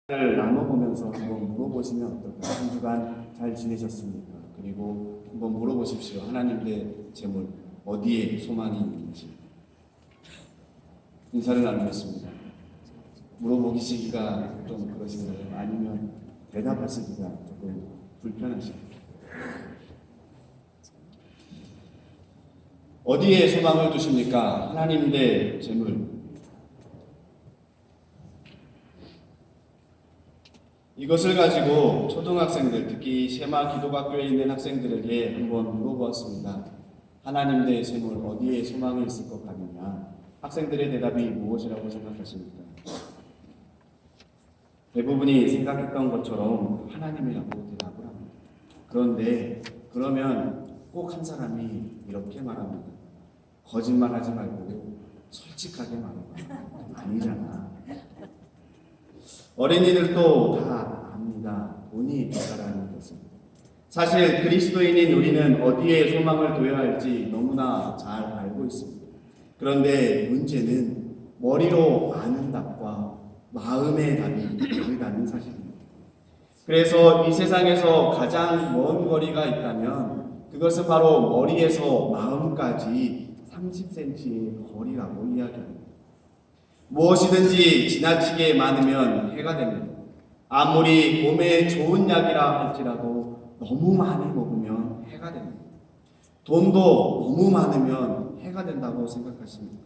를 나눠보면서 한번 물어보시면 어떨까요? 한 주간 잘 지내셨습니까? 그리고 한번 물어보십시오. 하나님의 재물 어디에 소망이 있는지. 인사를 나누겠습니다. 물어보시기가 좀 그러신가요? 아니면 대답하시기가 조금 불편하신가요? 어디에 소망을 두십니까? 하나님의 재물. 이것을 가지고 초등학생들, 특히 쉐마 기독학교에 있는 학생들에게 한번 물어보았습니다. 하나님 대 재물 어디에 소망이 있을 것 같느냐? 학생들의 대답이 무엇이라고 생각하십니까? 대부분이 생각했던 것처럼 하나님이라고 대답을 합니다. 그런데 그러면 꼭 한 사람이 이렇게 말합니다. 거짓말하지 말고 솔직하게 말해봐. 아니잖아. 어린이들도 다 압니다. 돈이 있다라는 것은. 사실 그리스도인인 우리는 어디에 소망을 둬야 할지 너무나 잘 알고 있습니다. 그런데 문제는 머리로 아는 답과 마음의 답이 다르다는 사실입니다. 그래서 이 세상에서 가장 먼 거리가 있다면 그것은 바로 머리에서 마음까지 30cm의 거리라고 이야기합니다. 무엇이든지 지나치게 많으면 해가 됩니다. 아무리 몸에 좋은 약이라 할지라도 너무 많이 먹으면 해가 됩니다. 돈도 너무 많으면 해가 된다고 생각하십니까?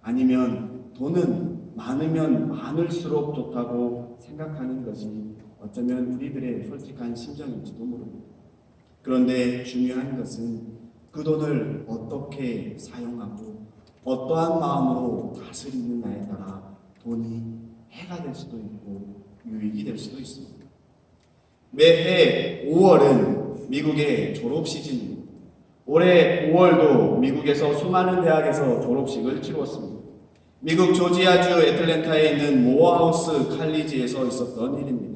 아니면 돈은 많으면 많을수록 좋다고 생각하는 것이 어쩌면 우리들의 솔직한 심정일지도 모릅니다. 그런데 중요한 것은 그 돈을 어떻게 사용하고 어떠한 마음으로 다스리느냐에 따라 돈이 해가 될 수도 있고 유익이 될 수도 있습니다. 매해 5월은 미국의 졸업 시즌입니다. 올해 5월도 미국에서 수많은 대학에서 졸업식을 치루었습니다. 미국 조지아주 애틀랜타에 있는 모어하우스 칼리지에서 있었던 일입니다.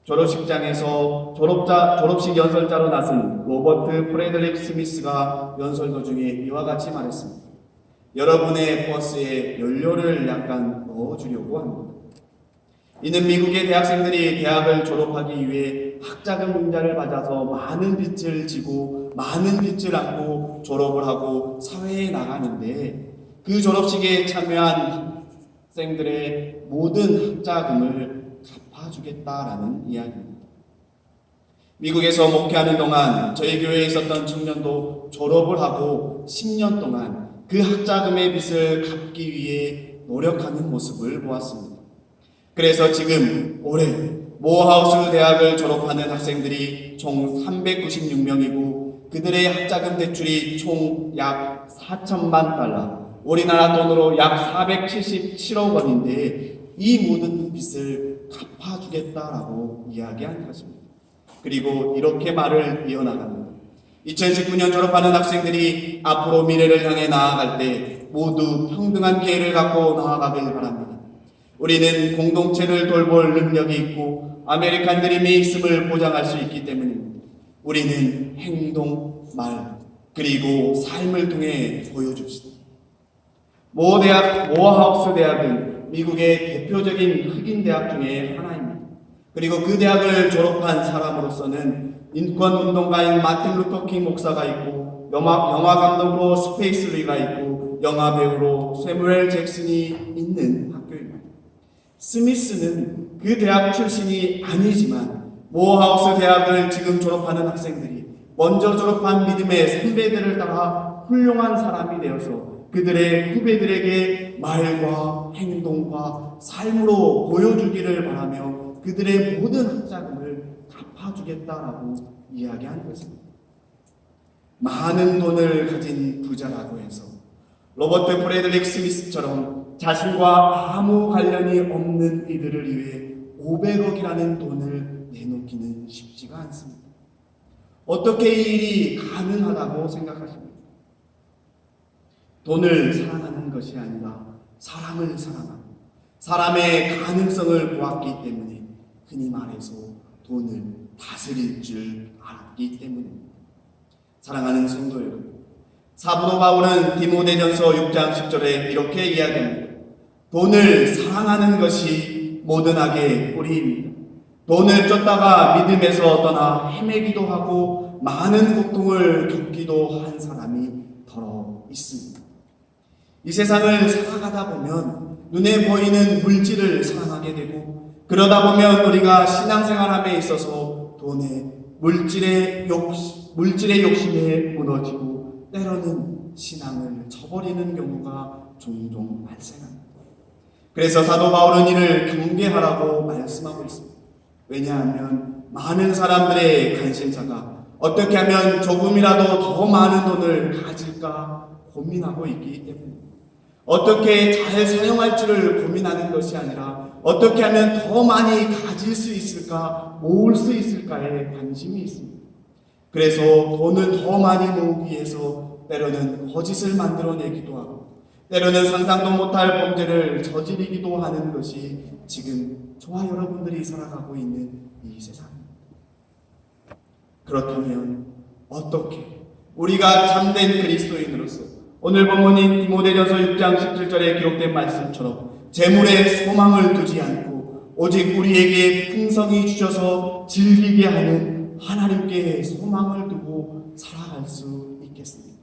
졸업식장에서 졸업식 연설자로 나선 로버트 프레드릭 스미스가 연설 도중에 이와 같이 말했습니다. 여러분의 버스에 연료를 약간 넣어주려고 합니다. 이는 미국의 대학생들이 대학을 졸업하기 위해 학자금 융자를 받아서 많은 빚을 지고 많은 빚을 안고 졸업을 하고 사회에 나가는데 그 졸업식에 참여한 학생들의 모든 학자금을 갚아주겠다라는 이야기입니다. 미국에서 목회하는 동안 저희 교회에 있었던 청년도 졸업을 하고 10년 동안 그 학자금의 빚을 갚기 위해 노력하는 모습을 보았습니다. 그래서 지금 올해 모어하우스 대학을 졸업하는 학생들이 총 396명이고 그들의 학자금 대출이 총 약 4천만 달러, 우리나라 돈으로 약 477억 원인데 이 모든 빚을 갚아주겠다라고 이야기한 것입니다. 그리고 이렇게 말을 이어나갑니다. 2019년 졸업하는 학생들이 앞으로 미래를 향해 나아갈 때 모두 평등한 기회를 갖고 나아가길 바랍니다. 우리는 공동체를 돌볼 능력이 있고 아메리칸 드림이 있음을 보장할 수 있기 때문입니다. 우리는 행동, 말, 그리고 삶을 통해 보여줍시다. 모어하우스 대학은 미국의 대표적인 흑인 대학 중에 하나입니다. 그리고 그 대학을 졸업한 사람으로서는 인권운동가인 마틴 루터 킹 목사가 있고 영화 감독으로 스페이스 리가 있고 영화 배우로 세무엘 잭슨이 있는 학교입니다. 스미스는 그 대학 출신이 아니지만 모어하우스 대학을 지금 졸업하는 학생들이 먼저 졸업한 믿음의 선배들을 따라 훌륭한 사람이 되어서 그들의 후배들에게 말과 행동과 삶으로 보여주기를 바라며 그들의 모든 학자금을 갚아주겠다라고 이야기한 것입니다. 많은 돈을 가진 부자라고 해서 로버트 프레드릭 스미스처럼 자신과 아무 관련이 없는 이들을 위해 500억이라는 돈을 내놓기는 쉽지가 않습니다. 어떻게 이 일이 가능하다고 생각하십니까? 돈을 사랑하는 것이 아니라 사람을 사랑하고 사람의 가능성을 보았기 때문에 흔히 말해서 돈을 다스릴 줄 알았기 때문입니다. 사랑하는 성도 여러분, 사도 바울은 디모데전서 6장 10절에 이렇게 이야기합니다. 돈을 사랑하는 것이 모든 악의 뿌리입니다. 돈을 쫓다가 믿음에서 떠나 헤매기도 하고 많은 고통을 겪기도 한 사람이 더러 있습니다. 이 세상을 살아가다 보면 눈에 보이는 물질을 사랑하게 되고, 그러다 보면 우리가 신앙생활함에 있어서 돈에 물질의 욕심에 무너지고 때로는 신앙을 저버리는 경우가 종종 발생합니다. 그래서 사도 바울은 이를 경계하라고 말씀하고 있습니다. 왜냐하면 많은 사람들의 관심사가 어떻게 하면 조금이라도 더 많은 돈을 가질까 고민하고 있기 때문입니다. 어떻게 잘 사용할지를 고민하는 것이 아니라 어떻게 하면 더 많이 가질 수 있을까, 모을 수 있을까에 관심이 있습니다. 그래서 돈을 더 많이 모으기 위해서 때로는 거짓을 만들어내기도 하고, 때로는 상상도 못할 범죄를 저지르기도 하는 것이 지금 저와 여러분들이 살아가고 있는 이 세상입니다. 그렇다면 어떻게 우리가 참된 그리스도인으로서 오늘 본문인 디모데전서 6장 17절에 기록된 말씀처럼 재물에 소망을 두지 않고 오직 우리에게 풍성히 주셔서 즐기게 하는 하나님께 소망을 두고 살아갈 수 있겠습니까?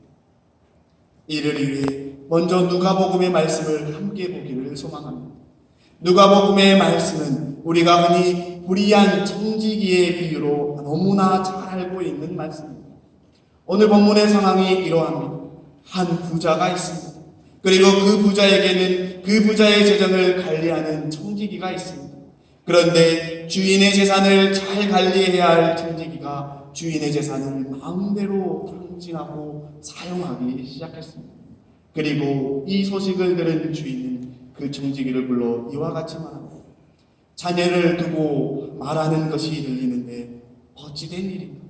이를 위해 먼저 누가복음의 말씀을 함께 보기를 소망합니다. 누가복음의 말씀은 우리가 흔히 불의한 청지기의 비유로 너무나 잘 알고 있는 말씀입니다. 오늘 본문의 상황이 이러합니다. 한 부자가 있습니다. 그리고 그 부자에게는 그 부자의 재정을 관리하는 청지기가 있습니다. 그런데 주인의 재산을 잘 관리해야 할 청지기가 주인의 재산을 마음대로 탕진하고 사용하기 시작했습니다. 그리고 이 소식을 들은 주인은 그 청지기를 불러 이와 같이 말합니다. 자네를 두고 말하는 것이 들리는데 어찌된 일인가?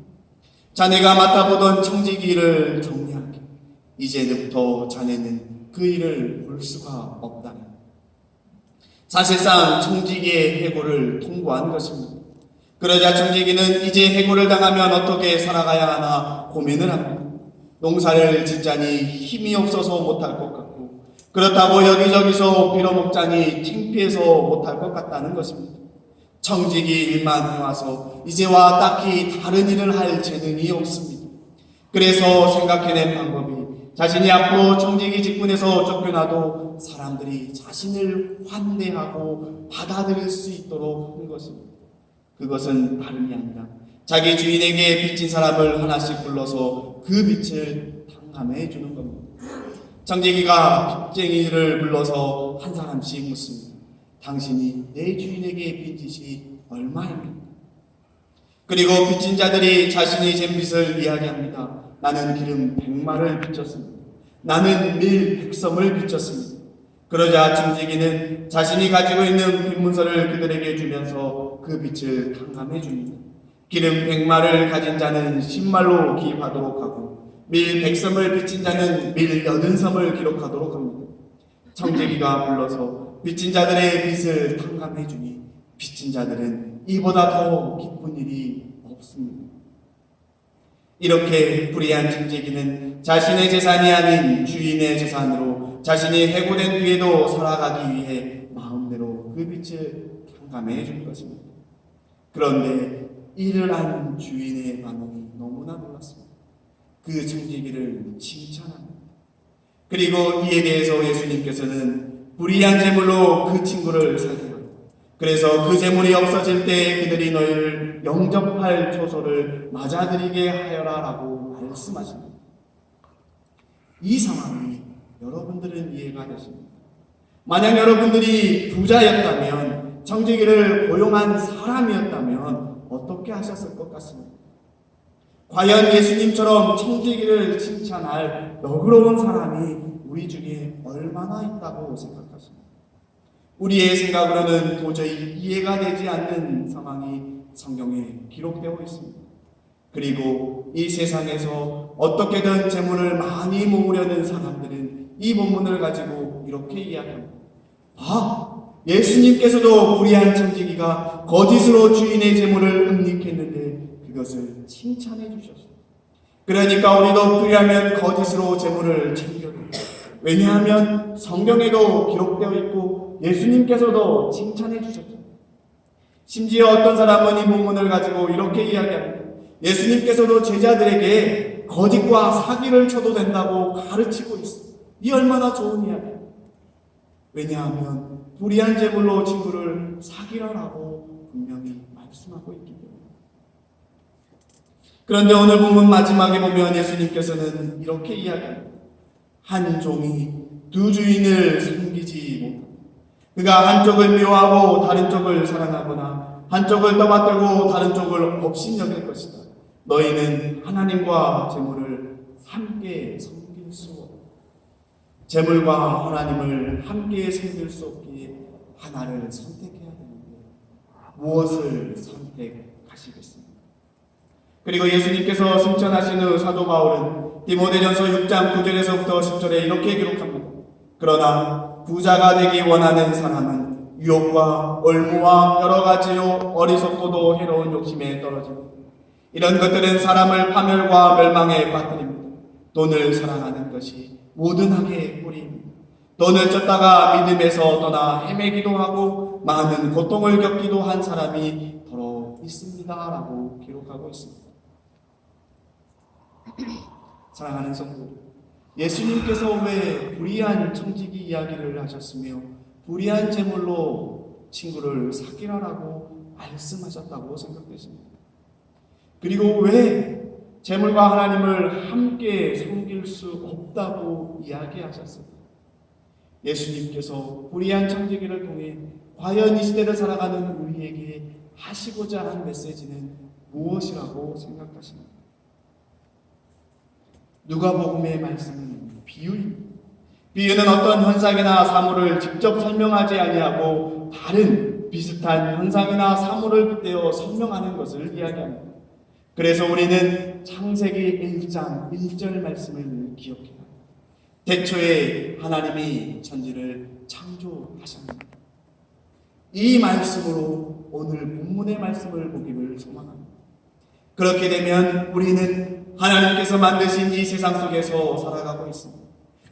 자네가 맡아보던 청지기를 정리하게. 이제부터 자네는 그 일을 볼 수가 없다네. 사실상 청지기의 해고를 통보한 것입니다. 그러자 청지기는 이제 해고를 당하면 어떻게 살아가야 하나 고민을 합니다. 농사를 짓자니 힘이 없어서 못할 것 같고, 그렇다고 여기저기서 빌어먹자니 창피해서 못할 것 같다는 것입니다. 청지기 일만 해와서 이제와 딱히 다른 일을 할 재능이 없습니다. 그래서 생각해낸 방법이 자신이 앞으로 청지기 직분에서 쫓겨나도 사람들이 자신을 환대하고 받아들일 수 있도록 한 것입니다. 그것은 다름이 아니라 자기 주인에게 빚진 사람을 하나씩 불러서 그 빚을 탕감해 주는 겁니다. 청지기가 빚쟁이를 불러서 한 사람씩 묻습니다. 당신이 내 주인에게 빚짓이 얼마입니까? 그리고 빚진 자들이 자신이 진 빚을 이야기합니다. 나는 기름 100마를 빚졌습니다. 나는 밀 100섬을 빚졌습니다. 그러자 청지기는 자신이 가지고 있는 빚문서를 그들에게 주면서 그 빚을 탕감해 줍니다. 기름 100마를 가진 자는 10말로 기입하도록 하고 밀 100섬을 빚진 자는 밀 80섬을 기록하도록 합니다. 청지기가 불러서 빚진 자들의 빚을 탕감해 주니 빚진 자들은 이보다 더 기쁜 일이 없습니다. 이렇게 불의한 청지기는 자신의 재산이 아닌 주인의 재산으로 자신이 해고된 뒤에도 살아가기 위해 마음대로 그 빚을 탕감해 준 것입니다. 그런데 이를 한 주인의 반응이 너무나 놀랐습니다. 그 청지기를 칭찬합니다. 그리고 이에 대해서 예수님께서는 불의한 재물로 그 친구를 살게 하고, 그래서 그 재물이 없어질 때 그들이 너희를 영접할 초소를 맞아들이게 하여라 라고 말씀하십니다. 이 상황이 여러분들은 이해가 되십니까? 만약 여러분들이 부자였다면, 청지기를 고용한 사람이었다면 어떻게 하셨을 것 같습니까? 과연 예수님처럼 청지기를 칭찬할 너그러운 사람이 우리 중에 얼마나 있다고 생각하십니까? 우리의 생각으로는 도저히 이해가 되지 않는 상황이 성경에 기록되어 있습니다. 그리고 이 세상에서 어떻게든 재물을 많이 모으려는 사람들은 이 본문을 가지고 이렇게 이야기합니다. 예수님께서도 불의한 청지기가 거짓으로 주인의 재물을 음닉했는데 그것을 칭찬해 주셨어요. 그러니까 우리도 그리하면 거짓으로 재물을 챙겨요. 왜냐하면 성경에도 기록되어 있고 예수님께서도 칭찬해 주셨죠. 심지어 어떤 사람은 이 본문을 가지고 이렇게 이야기합니다. 예수님께서도 제자들에게 거짓과 사기를 쳐도 된다고 가르치고 있어요. 이 얼마나 좋은 이야기예요. 왜냐하면 불의한 제물로 친구를 사기라라고 분명히 말씀하고 있기 때문에. 그런데 오늘 본문 마지막에 보면 예수님께서는 이렇게 이야기합니다. 한 종이 두 주인을 섬기지 못한다. 그가 한쪽을 미워하고 다른 쪽을 사랑하거나 한쪽을 떠받들고 다른 쪽을 업신여길 것이다. 너희는 하나님과 재물을 함께 섬길 수 없다. 재물과 하나님을 함께 섬길 수 없기에 하나를 선택해야 되는데 무엇을 선택하시겠습니까? 그리고 예수님께서 승천하신 후 사도 바울은 디모데전서 6장 9절에서부터 10절에 이렇게 기록합니다. 그러나 부자가 되기 원하는 사람은 유혹과 올무와 여러 가지로 어리석고도 해로운 욕심에 떨어집니다. 이런 것들은 사람을 파멸과 멸망에 빠뜨립니다. 돈을 사랑하는 것이 모든 악의 뿌리입니다. 돈을 쫓다가 믿음에서 떠나 헤매기도 하고 많은 고통을 겪기도 한 사람이 더러 있습니다라고 기록하고 있습니다. 사랑하는 성도, 예수님께서 왜 불의한 청지기 이야기를 하셨으며 불의한 제물로 친구를 사기라라고 말씀하셨다고 생각되십니까? 그리고 왜 재물과 하나님을 함께 섬길 수 없다고 이야기하셨습니까? 예수님께서 불의한 청지기를 통해 과연 이 시대를 살아가는 우리에게 하시고자 한 메시지는 무엇이라고 생각하십니까? 누가복음의 말씀은 비유입니다. 비유는 어떤 현상이나 사물을 직접 설명하지 아니하고 다른 비슷한 현상이나 사물을 빗대어 설명하는 것을 이야기합니다. 그래서 우리는 창세기 1장 1절 말씀을 기억해야 합니다. 태초에 하나님이 천지를 창조하셨습니다. 이 말씀으로 오늘 본문의 말씀을 보기를 소망합니다. 그렇게 되면 우리는 하나님께서 만드신 이 세상 속에서 살아가고 있습니다.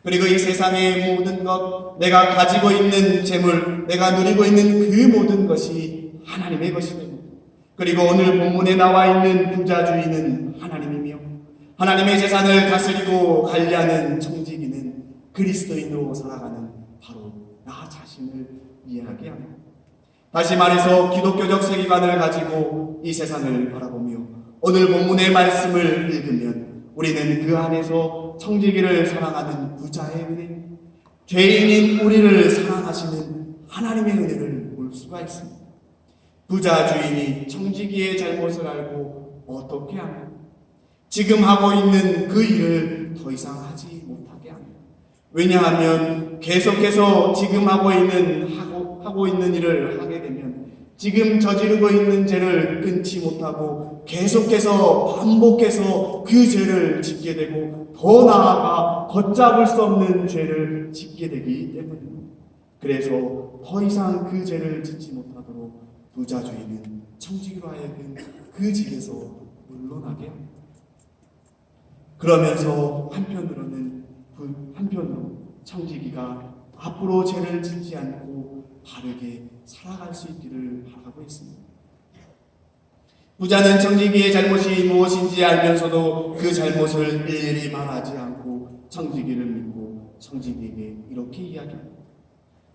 그리고 이 세상의 모든 것, 내가 가지고 있는 재물, 내가 누리고 있는 그 모든 것이 하나님의 것이 됩니다. 그리고 오늘 본문에 나와 있는 부자 주인은 하나님이며 하나님의 재산을 다스리고 관리하는 청지기는 그리스도인으로 살아가는 바로 나 자신을 이야기합니다. 다시 말해서 기독교적 세계관을 가지고 이 세상을 바라보며 오늘 본문의 말씀을 읽으면 우리는 그 안에서 청지기를 사랑하는 부자의 은혜, 죄인인 우리를 사랑하시는 하나님의 은혜를 볼 수가 있습니다. 부자 주인이 청지기의 잘못을 알고 어떻게 합니까? 지금 하고 있는 그 일을 더 이상 하지 못하게 합니다. 왜냐하면 계속해서 지금 하고 있는 일을 하게 되면 지금 저지르고 있는 죄를 끊지 못하고 계속해서 반복해서 그 죄를 짓게 되고 더 나아가 걷잡을 수 없는 죄를 짓게 되기 때문입니다. 그래서 더 이상 그 죄를 짓지 못하도록 부자 주인은 청지기로 하여금 그 집에서 물러나게 합니다. 그러면서 한편으로 청지기가 앞으로 죄를 짓지 않고 바르게 살아갈 수 있기를 바라고 있습니다. 부자는 청지기의 잘못이 무엇인지 알면서도 그 잘못을 일일이 말하지 않고 청지기를 믿고 청지기에게 이렇게 이야기합니다.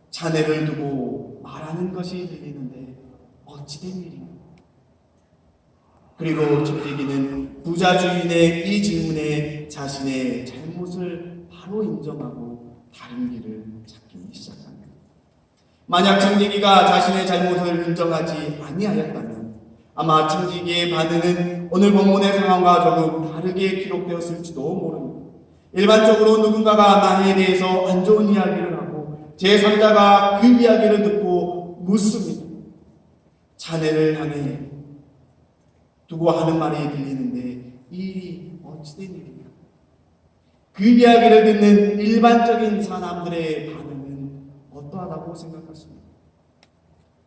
자네를 두고 말하는 것이 들리는데 어찌된 일인가? 그리고 청지기는 부자 주인의 이 질문에 자신의 잘못을 바로 인정하고 다른 길을 찾기 시작합니다. 만약 청지기가 자신의 잘못을 인정하지 아니하였다면 아마 청지기의 반응은 오늘 본문의 상황과 조금 다르게 기록되었을지도 모릅니다. 일반적으로 누군가가 나에 대해서 안 좋은 이야기를 하고 제3자가 그 이야기를 듣고 묻습니다. 자네를 향해 두고 하는 말이 들리는데 이 일이 어찌된 일이냐? 그 이야기를 듣는 일반적인 사람들의 반응은 어떠하다고 생각하십니까?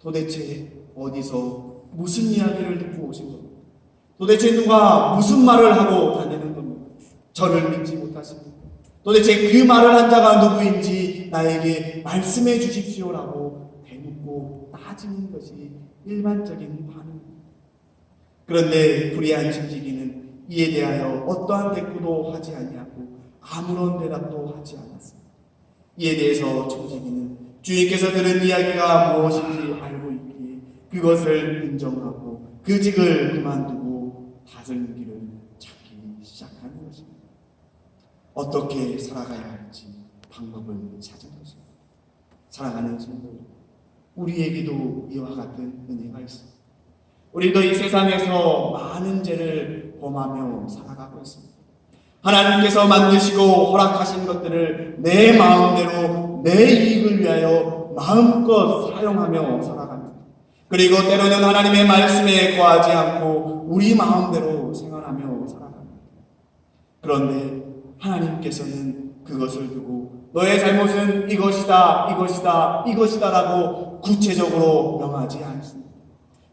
도대체 어디서 무슨 이야기를 듣고 오신 겁니까? 도대체 누가 무슨 말을 하고 다니는 겁니까? 저를 믿지 못하십니까? 도대체 그 말을 한 자가 누구인지 나에게 말씀해 주십시오라고 대묻고 따지는 것이 일반적인 반응입니다. 그런데 불의한 청지기는 이에 대하여 어떠한 대꾸도 하지 아니하고 아무런 대답도 하지 않았습니다. 이에 대해서 청지기는 주인께서 들은 이야기가 무엇인지 알고 있기에 그것을 인정하고 그 직을 그만두고 다른 길을 찾기 시작하는 것입니다. 어떻게 살아가야 할지 방법을 찾은 것입니다. 사랑하는 성도, 우리에게도 이와 같은 은혜가 있습니다. 우리도 이 세상에서 많은 죄를 범하며 살아가고 있습니다. 하나님께서 만드시고 허락하신 것들을 내 마음대로 내 이익을 위하여 마음껏 사용하며 살아갑니다. 그리고 때로는 하나님의 말씀에 거하지 않고 우리 마음대로 생활하며 살아갑니다. 그런데 하나님께서는 그것을 두고 너의 잘못은 이것이다, 이것이다, 이것이다라고 구체적으로 명하지 않습니다.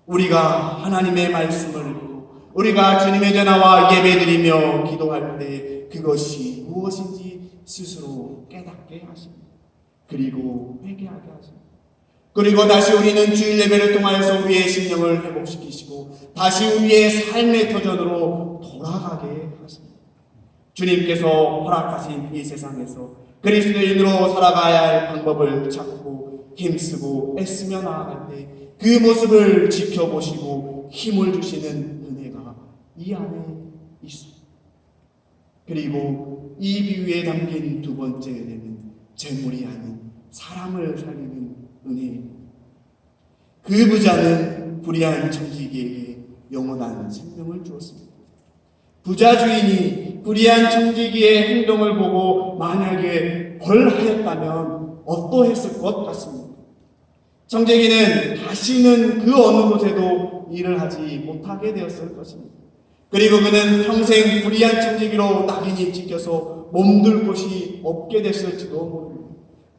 우리가 하나님의 말씀을 읽고 우리가 주님의 전화와 예배드리며 기도할 때 그것이 무엇인지 스스로 깨닫게 하십니다. 그리고 회개하게 하십니다. 그리고 다시 우리는 주일 예배를 통하여서 우리의 심령을 회복시키시고 다시 우리의 삶의 터전으로 돌아가게 하십니다. 주님께서 허락하신 이 세상에서 그리스도인으로 살아가야 할 방법을 찾고 힘쓰고 애쓰며 나아갈 때 그 모습을 지켜보시고 힘을 주시는 은혜가 이 안에 있습니다. 그리고 이 비유에 담긴 두 번째 은혜는 재물이 아닌 사람을 살리는 은혜입니다. 그 부자는 불의한 청지기에게 영원한 생명을 주었습니다. 부자 주인이 불의한 청지기의 행동을 보고 만약에 벌하였다면 어떠했을 것 같습니다. 청지기는 다시는 그 어느 곳에도 일을 하지 못하게 되었을 것입니다. 그리고 그는 평생 불의한 청지기로 낙인이 찍혀서 몸둘 곳이 없게 됐을지도 모릅니다.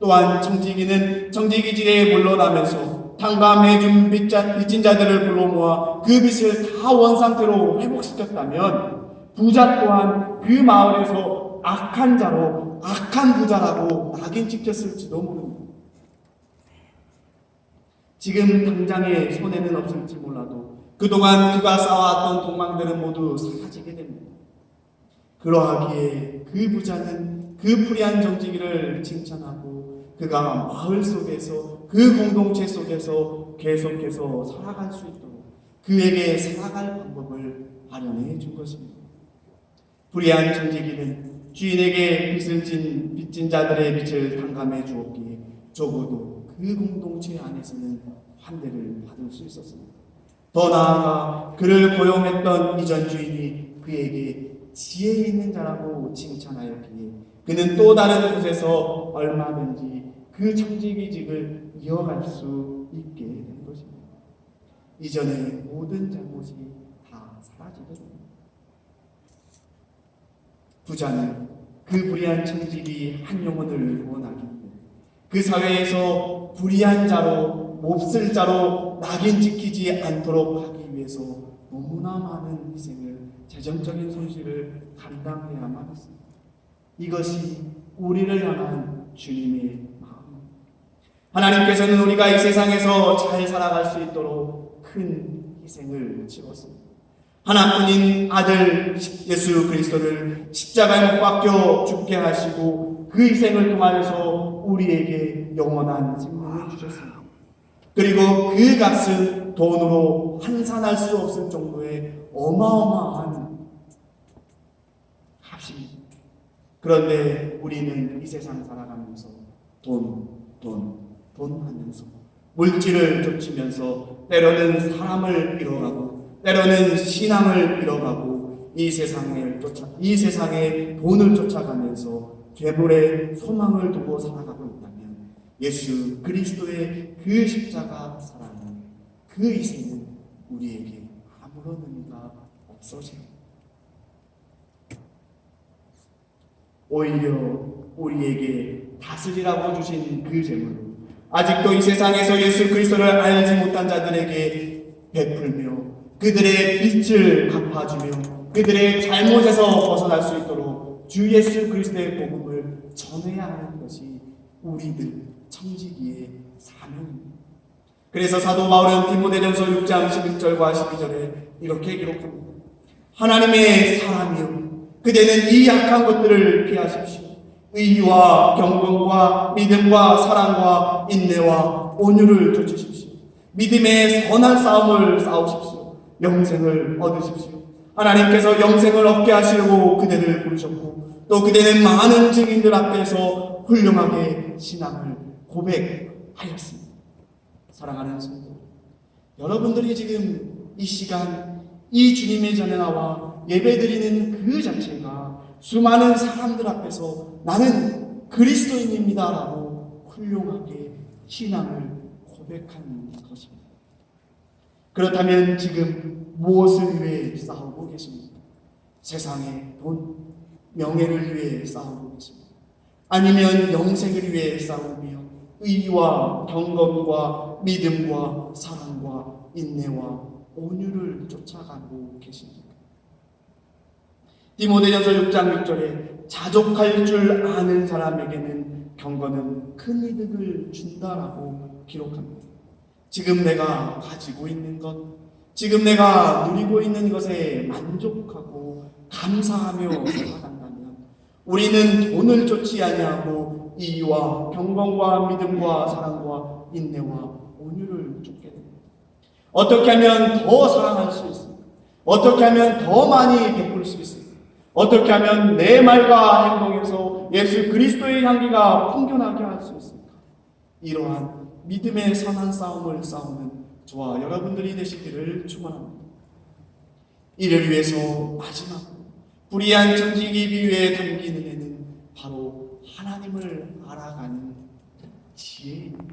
또한 청지기는 청지기지에 물러나면서 탕감해준 빚진 자들을 불러 모아 그 빚을 다 원상태로 회복시켰다면 부자 또한 그 마을에서 악한 자로 악한 부자라고 낙인 찍혔을지도 모릅니다. 지금 당장의 손해는 없을지 몰라도 그동안 그가 쌓아왔던 동망들은 모두 사라지게 됩니다. 그러하기에 그 부자는 그 불의한 정직이를 칭찬하고 그가 마을 속에서 그 공동체 속에서 계속해서 살아갈 수 있도록 그에게 살아갈 방법을 마련해 준 것입니다. 불의한 정직이는 주인에게 빚을 진 빚진 자들의 빚을 탕감해 주었기에 적어도 그 공동체 안에서는 환대를 받을 수 있었습니다. 더 나아가 그를 고용했던 이전 주인이 그에게 지혜 있는 자라고 칭찬하였기에 그는 또 다른 곳에서 얼마든지 그 청지기직을 이어갈 수 있게 된 것입니다. 이전의 모든 잘못이 다 사라지게 됩니다. 부자는 그 불의한 청지기 한 영혼을 구원하기 그 사회에서 불의한 자로 몹쓸 자로 낙인 찍히지 않도록 하기 위해서 너무나 많은 희생을 재정적인 손실을 감당해야만 했습니다. 이것이 우리를 향한 주님의 마음입니다. 하나님께서는 우리가 이 세상에서 잘 살아갈 수 있도록 큰 희생을 치렀습니다. 하나뿐인 아들 예수 그리스도를 십자가에 못 박혀 죽게 하시고 그 희생을 통하여서 우리에게 영원한 생명을 주셨습니다. 그리고 그 값은 돈으로 환산할 수 없을 정도의 어마어마한 값입니다. 그런데 우리는 이 세상 살아가면서 돈 하면서 물질을 쫓으면서 때로는 사람을 잃어가고 때로는 신앙을 잃어가고 이 세상의 돈을 쫓아가면서 괴물의 소망을 두고 살아가고 있다면 예수 그리스도의 그 십자가 사랑은 그 희생은 우리에게 아무런 의미가 없어집니다. 오히려 우리에게 다스리라고 주신 그 재물을 아직도 이 세상에서 예수 그리스도를 알지 못한 자들에게 베풀며 그들의 빚을 갚아주며 그들의 잘못에서 벗어날 수 있도록 주 예수 그리스도의 복음을 전해야 하는 것이 우리들 청지기의 사명입니다. 그래서 사도 바울은 디모데전서 6장 11절과 12절에 이렇게 기록합니다. 하나님의 사람이여, 그대는 이 약한 것들을 피하십시오. 의와 경건과 믿음과 사랑과 인내와 온유를 좇으십시오. 믿음의 선한 싸움을 싸우십시오. 영생을 얻으십시오. 하나님께서 영생을 얻게 하시려고 그대를 부르셨고, 또 그대는 많은 증인들 앞에서 훌륭하게 신앙을 고백하였습니다. 사랑하는 성도, 여러분들이 지금 이 시간 이 주님의 전에 나와 예배드리는 그 자체가 수많은 사람들 앞에서 나는 그리스도인입니다라고 훌륭하게 신앙을 고백하는 것입니다. 그렇다면 지금 무엇을 위해 싸우고 계십니까? 세상의 돈, 명예를 위해 싸우고 계십니까? 아니면 영생을 위해 싸우며 의와 경건과 믿음과 사랑과 인내와 온유를 쫓아가고 계십니까? 디모데전서 6장 6절에 자족할 줄 아는 사람에게는 경건은 큰 이득을 준다라고 기록합니다. 지금 내가 가지고 있는 것, 지금 내가 누리고 있는 것에 만족하고 감사하며 살아간다면 우리는 돈을 쫓지 아니하고 이와 경건과 믿음과 사랑과 인내와 온유를 쫓게 됩니다. 어떻게 하면 더 사랑할 수 있습니까? 어떻게 하면 더 많이 베풀 수 있습니까? 어떻게 하면 내 말과 행동에서 예수 그리스도의 향기가 풍겨나게 할 수 있습니까? 이러한 믿음의 선한 싸움을 싸우는 저와 여러분들이 되시기를 축원합니다. 이를 위해서 마지막으로 불의한 정직이 비유에 담긴 은혜는 바로 하나님을 알아가는 지혜입니다.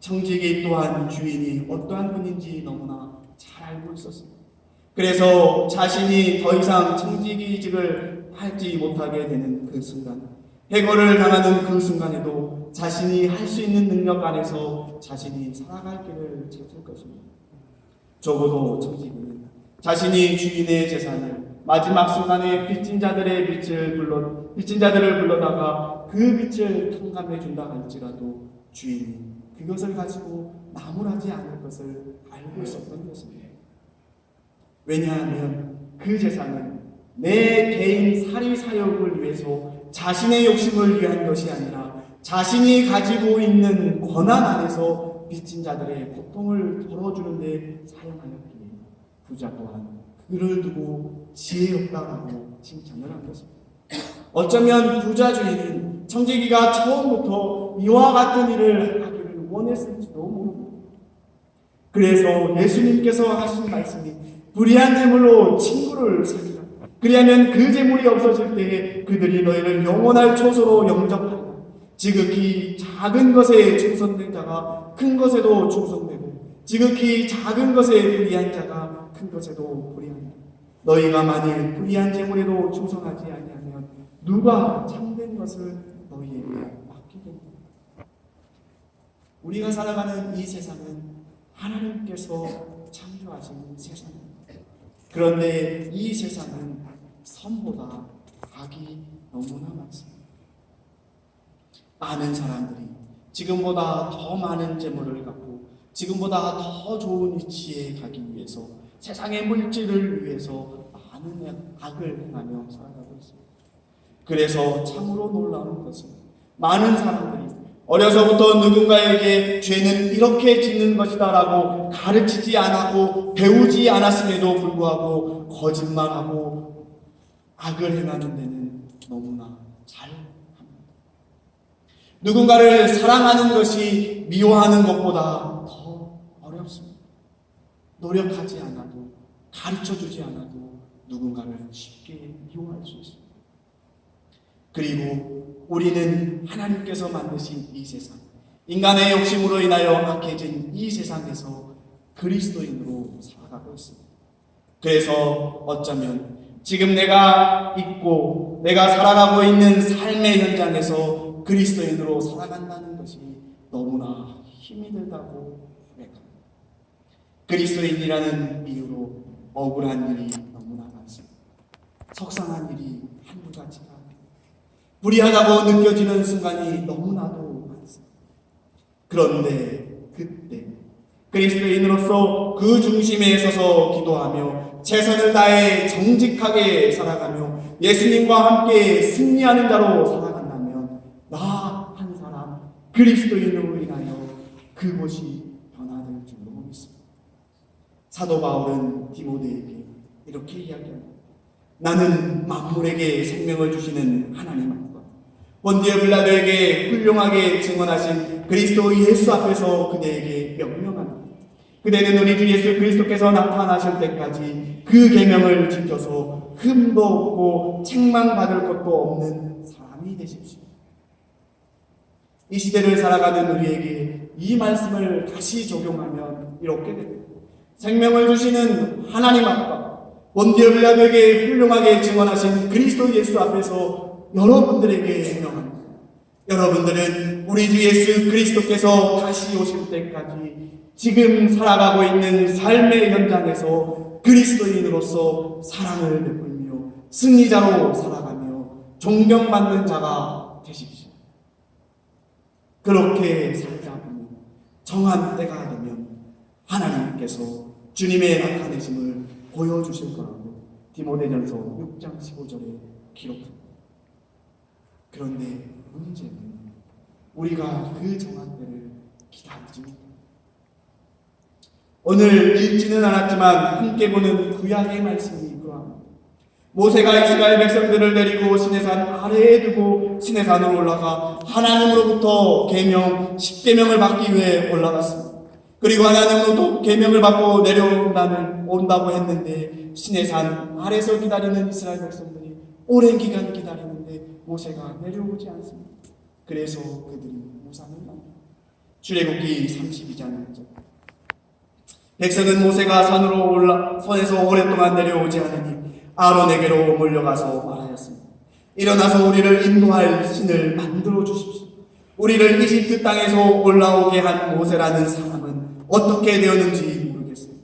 정직이 또한 주인이 어떠한 분인지 너무나 잘 알고 있었습니다. 그래서 자신이 더 이상 청지기직을 하지 못하게 되는 그 순간, 해고를 당하는 그 순간에도 자신이 할 수 있는 능력 안에서 자신이 살아갈 길을 찾을 것입니다. 적어도 청지기는 자신이 주인의 재산을 마지막 순간에 빚진 자들을 불러다가 그 빚을 탕감해 준다 할지라도 주인이 그것을 가지고 나무라지 않을 것을 알고 있었던 것입니다. 왜냐하면 그 재산은 내 개인 사리 사욕을 위해서 자신의 욕심을 위한 것이 아니라 자신이 가지고 있는 권한 안에서 빚진 자들의 고통을 덜어주는 데 사용하였기에 부자 또한 그를 두고 지혜롭다라고 칭찬을 한 것입니다. 어쩌면 부자 주인은 청지기가 처음부터 이와 같은 일을 하기를 원했을지도 모릅니다. 그래서 예수님께서 하신 말씀이 불의한 재물로 친구를 사귀라. 그리하면 그 재물이 없어질 때에 그들이 너희를 영원할 초소로 영접하리라. 지극히 작은 것에 충성된 자가 큰 것에도 충성되고 지극히 작은 것에 불의한 자가 큰 것에도 불의하니라. 너희가 만일 불의한 재물에도 충성하지 아니하면 누가 참된 것을 너희에게 맡기겠느냐. 우리가 살아가는 이 세상은 하나님께서 창조하신 세상입니다. 그런데 이 세상은 선보다 악이 너무나 많습니다. 많은 사람들이 지금보다 더 많은 재물을 갖고 지금보다 더 좋은 위치에 가기 위해서 세상의 물질을 위해서 많은 악을 행하며 살아가고 있습니다. 그래서 참으로 놀라운 것은 많은 사람들이 어려서부터 누군가에게 죄는 이렇게 짓는 것이다 라고 가르치지 않았고 배우지 않았음에도 불구하고 거짓말하고 악을 행하는 데는 너무나 잘합니다. 누군가를 사랑하는 것이 미워하는 것보다 더 어렵습니다. 노력하지 않아도 가르쳐주지 않아도 누군가를 쉽게 미워할 수 있습니다. 그리고 우리는 하나님께서 만드신 이 세상, 인간의 욕심으로 인하여 악해진 이 세상에서 그리스도인으로 살아가고 있습니다. 그래서 어쩌면 지금 내가 있고 내가 살아가고 있는 삶의 현장에서 그리스도인으로 살아간다는 것이 너무나 힘이 들다고 고백합니다. 그리스도인이라는 이유로 억울한 일이 너무나 많습니다. 속상한 일이 한두 가지가 아닙니다. 불의하다고 느껴지는 순간이 너무나도 많습니다. 그런데 그때 그리스도인으로서 그 중심에 서서 기도하며 최선을 다해 정직하게 살아가며 예수님과 함께 승리하는 자로 살아간다면 나 한 사람 그리스도인으로 인하여 그곳이 변화될 줄로 믿습니다. 사도 바울은 디모데에게 이렇게 이야기합니다. 나는 만물에게 생명을 주시는 하나님 앞과 본디오 빌라도에게 훌륭하게 증언하신 그리스도 예수 앞에서 그대에게 명령합니다. 그대는 우리 주 예수 그리스도께서 나타나실 때까지 그 계명을 지켜서 흠도 없고 책망받을 것도 없는 사람이 되십시오. 이 시대를 살아가는 우리에게 이 말씀을 다시 적용하면 이렇게 됩니다. 생명을 주시는 하나님 앞과 본디오 빌라도에게 훌륭하게 증언하신 그리스도 예수 앞에서 여러분들에게 명합니다. 여러분들은 우리 주 예수 그리스도께서 다시 오실 때까지 지금 살아가고 있는 삶의 현장에서 그리스도인으로서 사랑을 베풀며 승리자로 살아가며 존경받는 자가 되십시오. 그렇게 살다 보면 정한 때가 되면 하나님께서 주님의 나타내심을 보여주실 거라고 디모데전서 6장 15절에 기록합니다. 그런데 문제는 우리가 그 정한 때를 기다리지 못합니다. 오늘 읽지는 않았지만 함께 보는 구약의 말씀이 그러합니다. 모세가 이스라엘 백성들을 데리고 시내산 아래에 두고 시내산으로 올라가 하나님으로부터 계명 10계명을 받기 위해 올라갔습니다. 그리고 하나님으로부터 계명을 받고 내려온다고 했는데 시내산 아래서 기다리는 이스라엘 백성들이 오랜 기간 기다리는데 모세가 내려오지 않습니다. 그래서 그들이 무상을 합니다. 출애굽기 32장 1절. 백성은 모세가 산에서 오랫동안 내려오지 않으니 아론에게로 몰려가서 말하였습니다. 일어나서 우리를 인도할 신을 만들어 주십시오. 우리를 이집트 땅에서 올라오게 한 모세라는 사람은 어떻게 되었는지 모르겠습니다.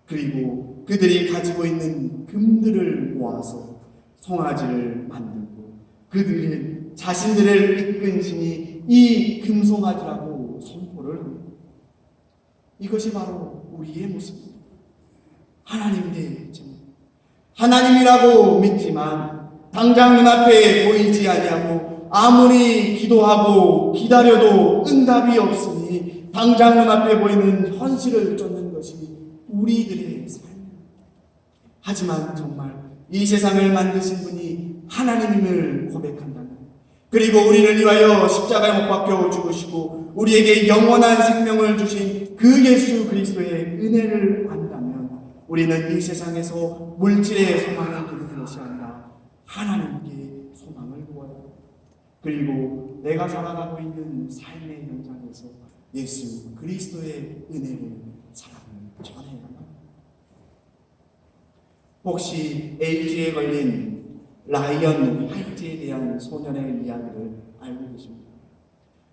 그리고 그들이 가지고 있는 금들을 모아서 송아지를 만들고 그들은 자신들을 이끈 신이 이 금송아지라고 선포를 합니다. 이것이 바로 우리의 모습입니다. 하나님 대 제물. 하나님이라고 믿지만 당장 눈앞에 보이지 아니하고 아무리 기도하고 기다려도 응답이 없으니 당장 눈앞에 보이는 현실을 쫓는 것이 우리들의 삶입니다. 하지만 정말 이 세상을 만드신 분이 하나님임을 고백한다면 그리고 우리를 위하여 십자가에 못 박혀 죽으시고 우리에게 영원한 생명을 주신 그 예수 그리스도의 은혜를 안다면 우리는 이 세상에서 물질의 소망을 두는 것이 아니라 하나님께 소망을 두어야 합니다. 그리고 내가 살아가고 있는 삶의 현장에서 예수 그리스도의 은혜를 사람을 전해야 합니다. 혹시 에이즈에 걸린 라이언 화이트에 대한 소년의 이야기를 알고 계십니까?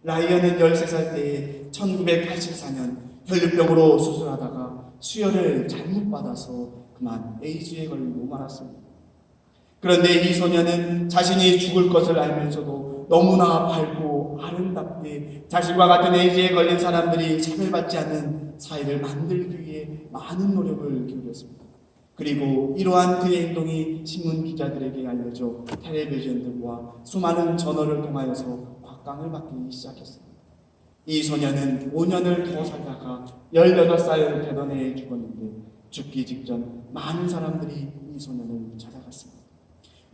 라이언은 13살 때에 1984년 혈류병으로 수술하다가 수혈을 잘못 받아서 그만 에이즈에 걸리고 말았습니다. 그런데 이 소년은 자신이 죽을 것을 알면서도 너무나 밝고 아름답게 자신과 같은 에이즈에 걸린 사람들이 차별받지 않는 사회를 만들기 위해 많은 노력을 기울였습니다. 그리고 이러한 그의 행동이 신문 기자들에게 알려져 텔레비전들과 수많은 전화를 통하여서 곽강을 받기 시작했습니다. 이 소년은 5년을 더 살다가 18살 되던 해에 죽었는데 죽기 직전 많은 사람들이 이 소년을 찾아갔습니다.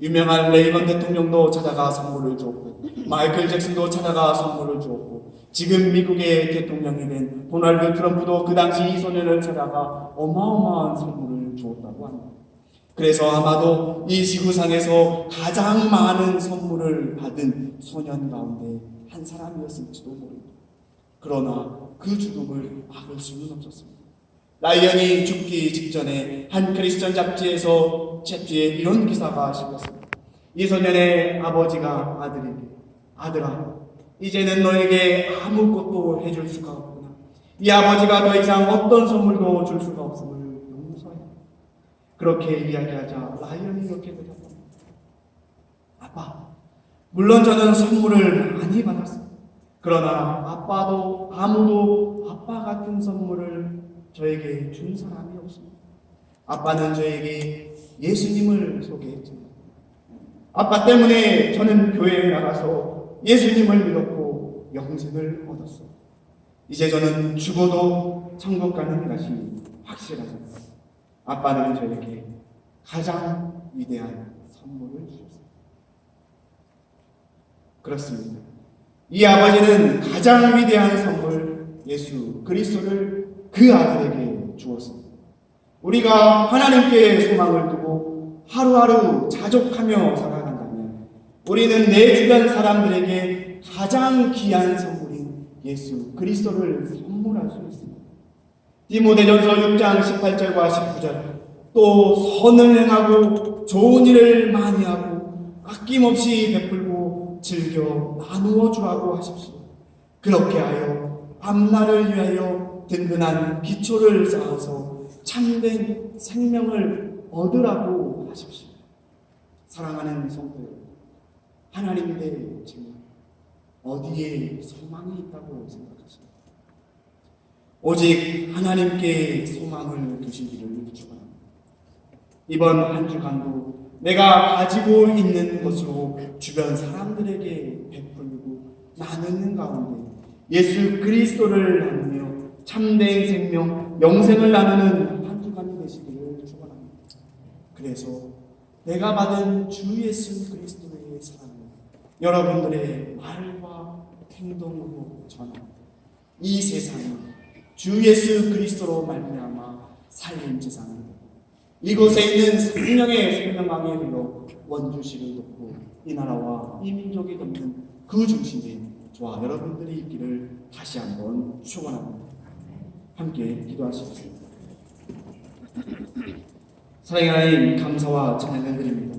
유명한 레이건 대통령도 찾아가 선물을 주었고 마이클 잭슨도 찾아가 선물을 주었고 지금 미국의 대통령이 된 도널드 트럼프도 그 당시 이 소년을 찾아가 어마어마한 선물을 주었다고 합니다. 그래서 아마도 이 지구상에서 가장 많은 선물을 받은 소년 가운데 한 사람이었을지도 모릅니다. 그러나 그 죽음을 막을 수는 없었습니다. 라이언이 죽기 직전에 한 크리스천 잡지에 이런 기사가 실렸습니다. 이 소년의 아버지가 아들에게 아들아 이제는 너에게 아무것도 해줄 수가 없구나. 이 아버지가 더 이상 어떤 선물도 줄 수가 없음을 용서해. 그렇게 이야기하자 라이언이 이렇게 대답합니다. 아빠 물론 저는 선물을 많이 받았습니다. 그러나 아무도 아빠 같은 선물을 저에게 준 사람이 없습니다. 아빠는 저에게 예수님을 소개했습니다. 아빠 때문에 저는 교회에 나가서 예수님을 믿었고 영생을 얻었어요. 이제 저는 죽어도 천국 가는 것이 확실하습니다. 아빠는 저에게 가장 위대한 선물을 주셨습니다. 그렇습니다. 이 아버지는 가장 위대한 선물 예수 그리스도를 그 아들에게 주었습니다. 우리가 하나님께 소망을 두고 하루하루 자족하며 살아간다면 우리는 내 주변 사람들에게 가장 귀한 선물인 예수 그리스도를 선물할 수 있습니다. 디모데전서 6장 18절과 19절 또 선을 행하고 좋은 일을 많이 하고 아낌없이 베풀고 즐겨 나누어 주라고 하십시오. 그렇게 하여 앞날을 위하여 든든한 기초를 쌓아서 참된 생명을 얻으라고 하십시오. 사랑하는 성도 여러분, 하나님의 제물 어디에 소망이 있다고 생각하십니까? 오직 하나님께 소망을 두시기를 축원합니다. 이번 한 주간도 내가 가지고 있는 것으로 주변 사람들에게 베풀고 나누는 가운데 예수 그리스도를 나누며 참된 생명, 영생을 나누는 한 주간이 되시기를 축원합니다. 그래서 내가 받은 주 예수 그리스도의 사랑을 여러분들의 말과 행동으로 전합니다. 이 세상이 주 예수 그리스도로 말미암아 살림 지상입니다. 이곳에 있는 생명의 생명강에 흘러 원주시를 돕고 이 나라와 이 민족이 돕는 그 중심에 저와 여러분들이 있기를 다시 한번 축원합니다. 함께 기도하십시오. 사랑의 하나님, 감사와 찬양을 드립니다.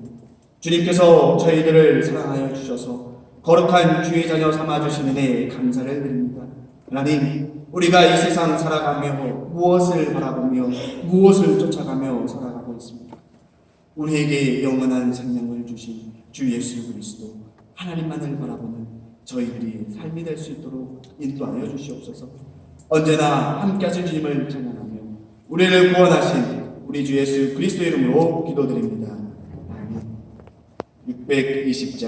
주님께서 저희들을 사랑하여 주셔서 거룩한 주의 자녀 삼아주신 은혜에 감사를 드립니다. 하나님, 우리가 이 세상 살아가며 무엇을 바라보며 무엇을 쫓아가며 살아가고 있습니다. 우리에게 영원한 생명을 주신 주 예수 그리스도 하나님만을 바라보는 저희들이 삶이 될 수 있도록 인도하여 주시옵소서. 언제나 함께하신 주님을 찬양하며 우리를 구원하신 우리 주 예수 그리스도 이름으로 기도드립니다. 아멘. 620장